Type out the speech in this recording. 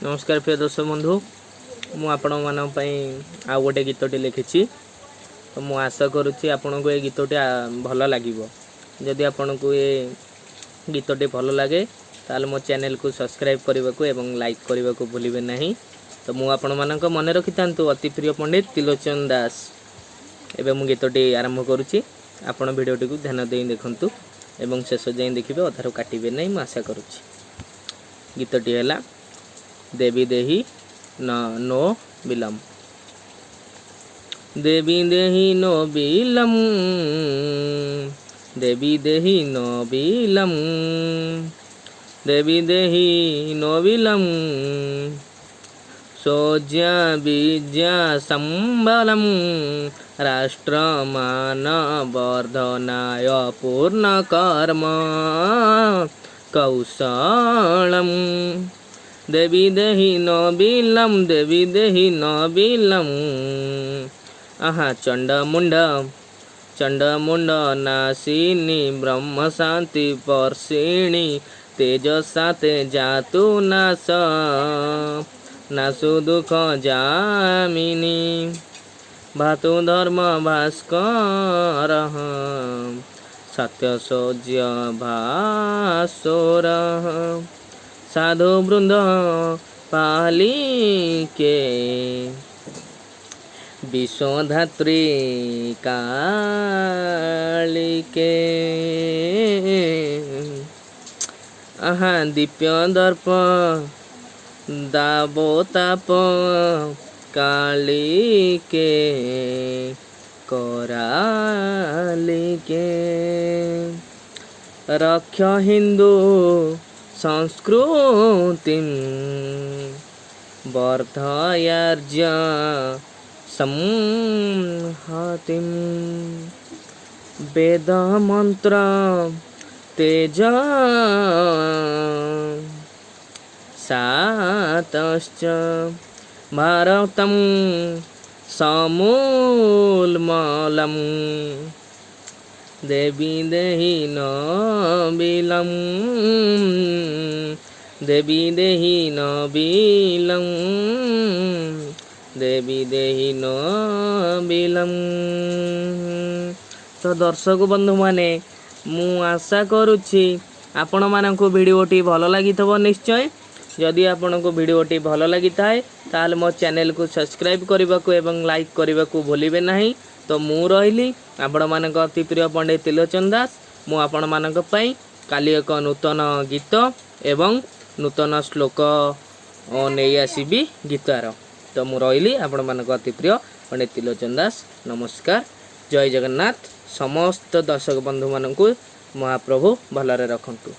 नमस्कार प्रिय दर्शक बंधु मु आपण मान आउ गोटे गीतटी लिखी तो मु आशा करुच्ची आपण को ये गीतटी भल लगे जदि आपण को ये गीतटी भल लगे ताल मो चैनल को सब्सक्राइब करने को एवं लाइक करने को भूलिबे नहीं। तो मु आपण मान मन रखि थांतु अति प्रिय पंडित त्रिलोचन दास। एवं मु गीतटी आरंभ करुच्ची आपण भिडियोटी को ध्यान दे देखंतु एवं शेष जाए देखिए अधार काटिबे नहीं मु आशा करुच्ची। गीतटी है देवी देही नो बिलम। देवी देही नो बिलम, देवी देही नो बिलम, देवी देही नो बिलम, सोज्या बीज्या संबलम, राष्ट्रमान वर्धनाय पूर्ण कर्म कौशलम। देवी देही नो बिलम, देवी देही नो बिलम। आहा चंड मुंड नासिनी ब्रह्म शांति पर्षिणी तेजसा तेजातु नास नासु दुख जामिनी भातु धर्म भास्कर सत्य सौज्य भास्वर साधु वृंद पालिके विश्वधात्री कालिके। आहा दीप्य दर्प दावताप कालिके करालिके रक्ष हिंदू संस्कृतिं वर्धयार्य संहतिं वेद मंत्र तेज सातश्च भारतं समूलमलं। देवी देही नो बिलम, देवी देही नो बिलम, देवी देही नो बिलम। तो दर्शक बंधु माने मु आशा करुच्ची आपण मानक भिडियोटी भल लगी निश्चय। जदि आपण को भिडियोटी भल लगी थाए ताल मो चैनल को सब्सक्राइब करने को एवं लाइक करने को भूलिबे नहीं। तो मु रही आपण मानक अति प्रिय पंडित त्रिलोचन दास। मु आपण मानक पई काली एक नूतन गीत एवं नूतन श्लोक नहीं आसबि गीतार। तो मु रही आपण मानक अति प्रिय पंडित त्रिलोचन दास। नमस्कार, जय जगन्नाथ। समस्त दर्शक बंधु मानक महाप्रभु भलरे रखंतु।